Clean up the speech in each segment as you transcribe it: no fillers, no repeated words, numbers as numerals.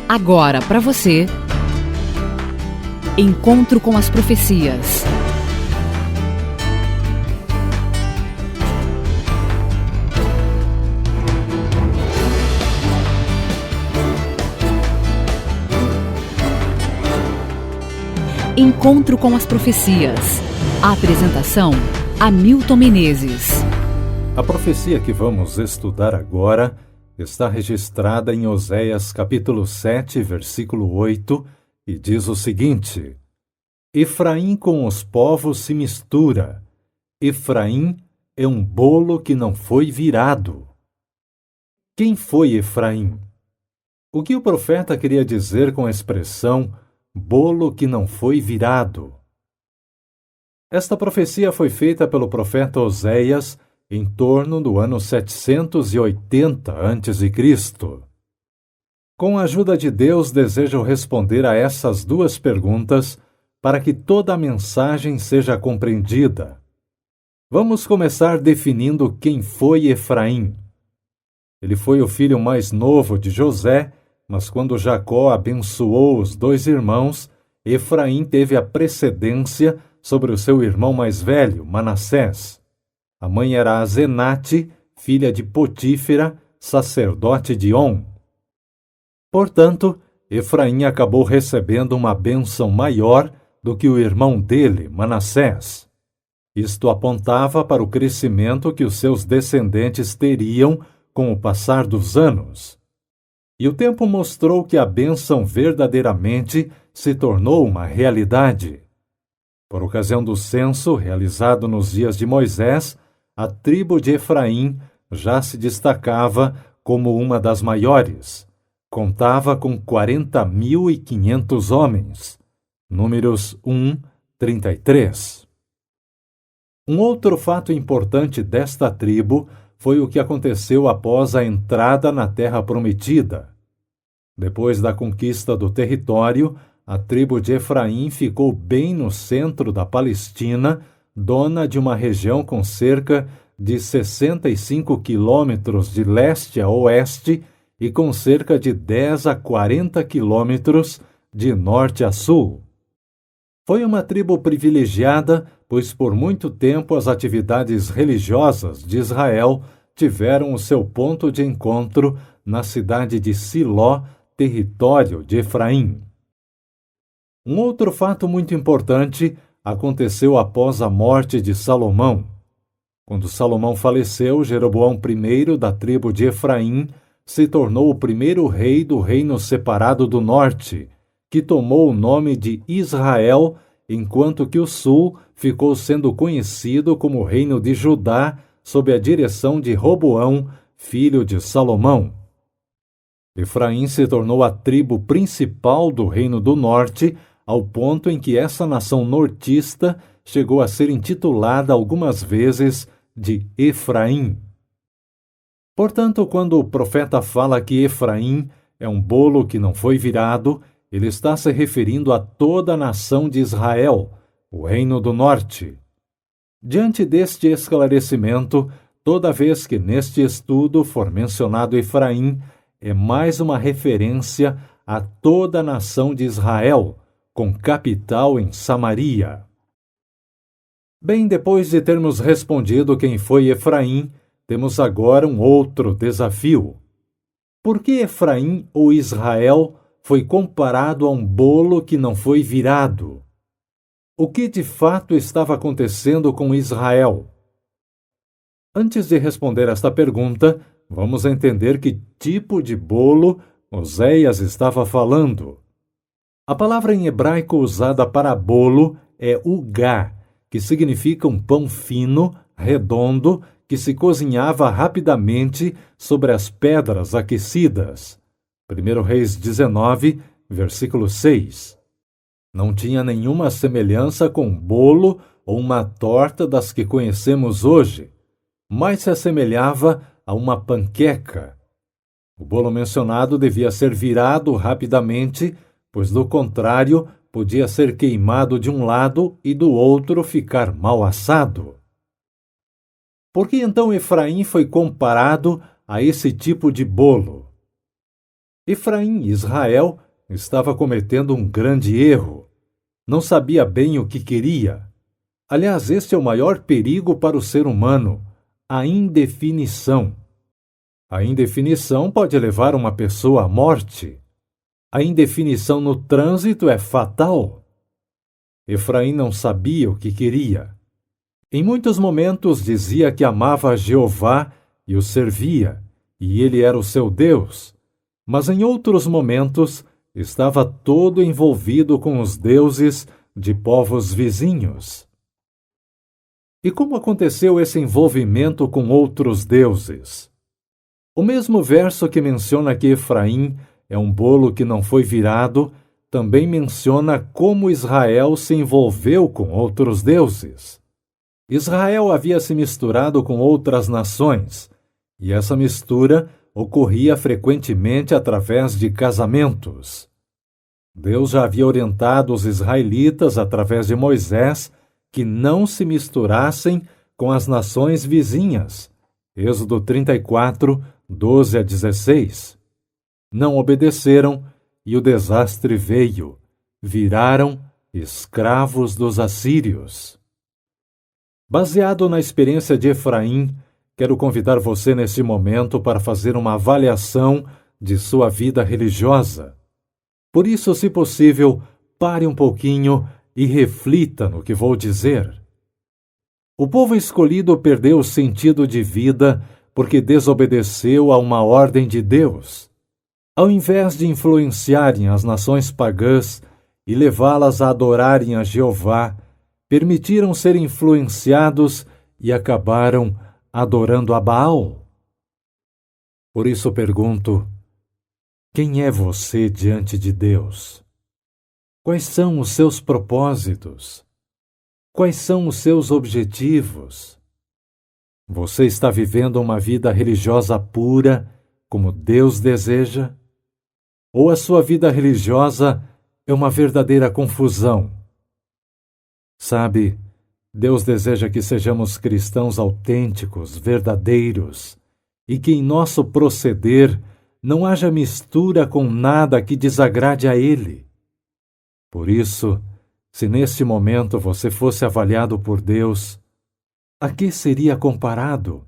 Agora para você, Encontro com as Profecias. Encontro com as Profecias. A apresentação: Hamilton Menezes. A profecia que vamos estudar agora está registrada em Oséias capítulo 7, versículo 8, e diz o seguinte: Efraim com os povos se mistura. Efraim é um bolo que não foi virado. Quem foi Efraim? O que o profeta queria dizer com a expressão bolo que não foi virado? Esta profecia foi feita pelo profeta Oséias em torno do ano 780 a.C. Com a ajuda de Deus, desejo responder a essas duas perguntas para que toda a mensagem seja compreendida. Vamos começar definindo quem foi Efraim. Ele foi o filho mais novo de José, mas quando Jacó abençoou os dois irmãos, Efraim teve a precedência sobre o seu irmão mais velho, Manassés. A mãe era Azenate, filha de Potífera, sacerdote de On. Portanto, Efraim acabou recebendo uma bênção maior do que o irmão dele, Manassés. Isto apontava para o crescimento que os seus descendentes teriam com o passar dos anos. E o tempo mostrou que a bênção verdadeiramente se tornou uma realidade. Por ocasião do censo realizado nos dias de Moisés, a tribo de Efraim já se destacava como uma das maiores. Contava com 40.500 homens. Números 1, 33. Um outro fato importante desta tribo foi o que aconteceu após a entrada na Terra Prometida. Depois da conquista do território, a tribo de Efraim ficou bem no centro da Palestina, dona de uma região com cerca de 65 quilômetros de leste a oeste e com cerca de 10 a 40 quilômetros de norte a sul. Foi uma tribo privilegiada, pois por muito tempo as atividades religiosas de Israel tiveram o seu ponto de encontro na cidade de Siló, território de Efraim. Um outro fato muito importante aconteceu após a morte de Salomão. Quando Salomão faleceu, Jeroboão I da tribo de Efraim se tornou o primeiro rei do reino separado do norte, que tomou o nome de Israel, enquanto que o sul ficou sendo conhecido como Reino de Judá, sob a direção de Roboão, filho de Salomão. Efraim se tornou a tribo principal do Reino do Norte, ao ponto em que essa nação nortista chegou a ser intitulada algumas vezes de Efraim. Portanto, quando o profeta fala que Efraim é um bolo que não foi virado, ele está se referindo a toda a nação de Israel, o Reino do Norte. Diante deste esclarecimento, toda vez que neste estudo for mencionado Efraim, é mais uma referência a toda a nação de Israel, com capital em Samaria. Bem, depois de termos respondido quem foi Efraim, temos agora um outro desafio. Por que Efraim ou Israel foi comparado a um bolo que não foi virado? O que de fato estava acontecendo com Israel? Antes de responder esta pergunta, vamos entender que tipo de bolo Oséias estava falando. A palavra em hebraico usada para bolo é ugá, que significa um pão fino, redondo, que se cozinhava rapidamente sobre as pedras aquecidas. 1 Reis 19, versículo 6. Não tinha nenhuma semelhança com um bolo ou uma torta das que conhecemos hoje, mas se assemelhava a uma panqueca. O bolo mencionado devia ser virado rapidamente, pois do contrário podia ser queimado de um lado e do outro ficar mal assado. Por que então Efraim foi comparado a esse tipo de bolo? Efraim e Israel estava cometendo um grande erro. Não sabia bem o que queria. Aliás, este é o maior perigo para o ser humano, a indefinição. A indefinição pode levar uma pessoa à morte. A indefinição no trânsito é fatal. Efraim não sabia o que queria. Em muitos momentos dizia que amava a Jeová e o servia, e ele era o seu Deus. Mas em outros momentos estava todo envolvido com os deuses de povos vizinhos. E como aconteceu esse envolvimento com outros deuses? O mesmo verso que menciona que Efraim é um bolo que não foi virado, também menciona como Israel se envolveu com outros deuses. Israel havia se misturado com outras nações, e essa mistura ocorria frequentemente através de casamentos. Deus já havia orientado os israelitas, através de Moisés, que não se misturassem com as nações vizinhas. Êxodo 34, 12 a 16. Não obedeceram e o desastre veio. Viraram escravos dos assírios. Baseado na experiência de Efraim, quero convidar você neste momento para fazer uma avaliação de sua vida religiosa. Por isso, se possível, pare um pouquinho e reflita no que vou dizer. O povo escolhido perdeu o sentido de vida porque desobedeceu a uma ordem de Deus. Ao invés de influenciarem as nações pagãs e levá-las a adorarem a Jeová, permitiram ser influenciados e acabaram adorando a Baal. Por isso pergunto: quem é você diante de Deus? Quais são os seus propósitos? Quais são os seus objetivos? Você está vivendo uma vida religiosa pura, como Deus deseja? Ou a sua vida religiosa é uma verdadeira confusão? Sabe, Deus deseja que sejamos cristãos autênticos, verdadeiros, e que em nosso proceder não haja mistura com nada que desagrade a Ele. Por isso, se neste momento você fosse avaliado por Deus, a que seria comparado?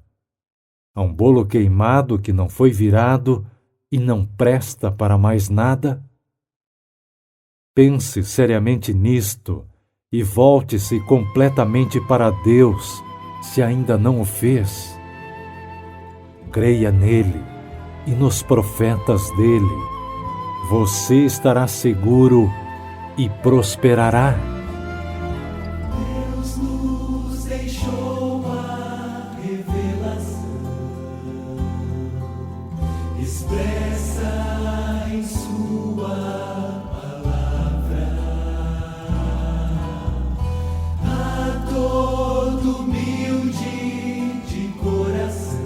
A um bolo queimado que não foi virado e não presta para mais nada? Pense seriamente nisto e volte-se completamente para Deus, se ainda não o fez. Creia nele e nos profetas dele. Você estará seguro e prosperará. Deus nos deixou a revelação expressa em sua palavra a todo humilde de coração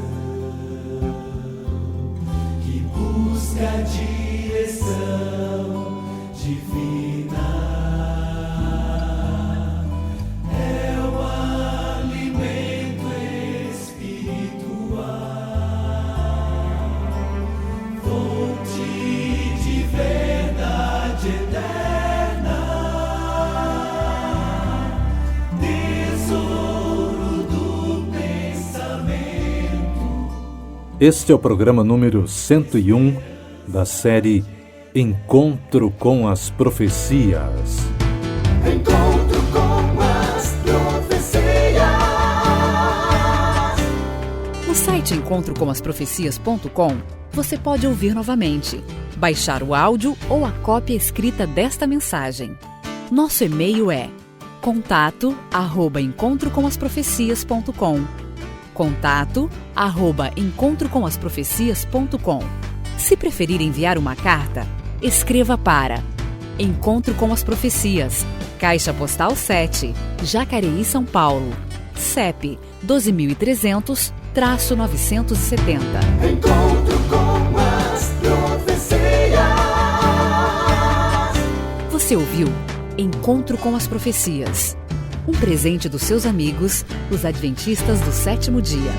que busca a direção divina. É o alimento espiritual, fonte de verdade eterna, tesouro do pensamento. Este é o programa número 101 da série Encontro com as Profecias. Encontro com as profecias. No site encontrocomasprofecias.com, você pode ouvir novamente, baixar o áudio ou a cópia escrita desta mensagem. Nosso e-mail é contato@encontrocomasprofecias.com. contato@encontrocomasprofecias.com. Se preferir enviar uma carta, escreva para Encontro com as Profecias, Caixa Postal 7, Jacareí, São Paulo, CEP 12.300-970. Encontro com as profecias. Você ouviu Encontro com as Profecias, um presente dos seus amigos, os Adventistas do Sétimo Dia.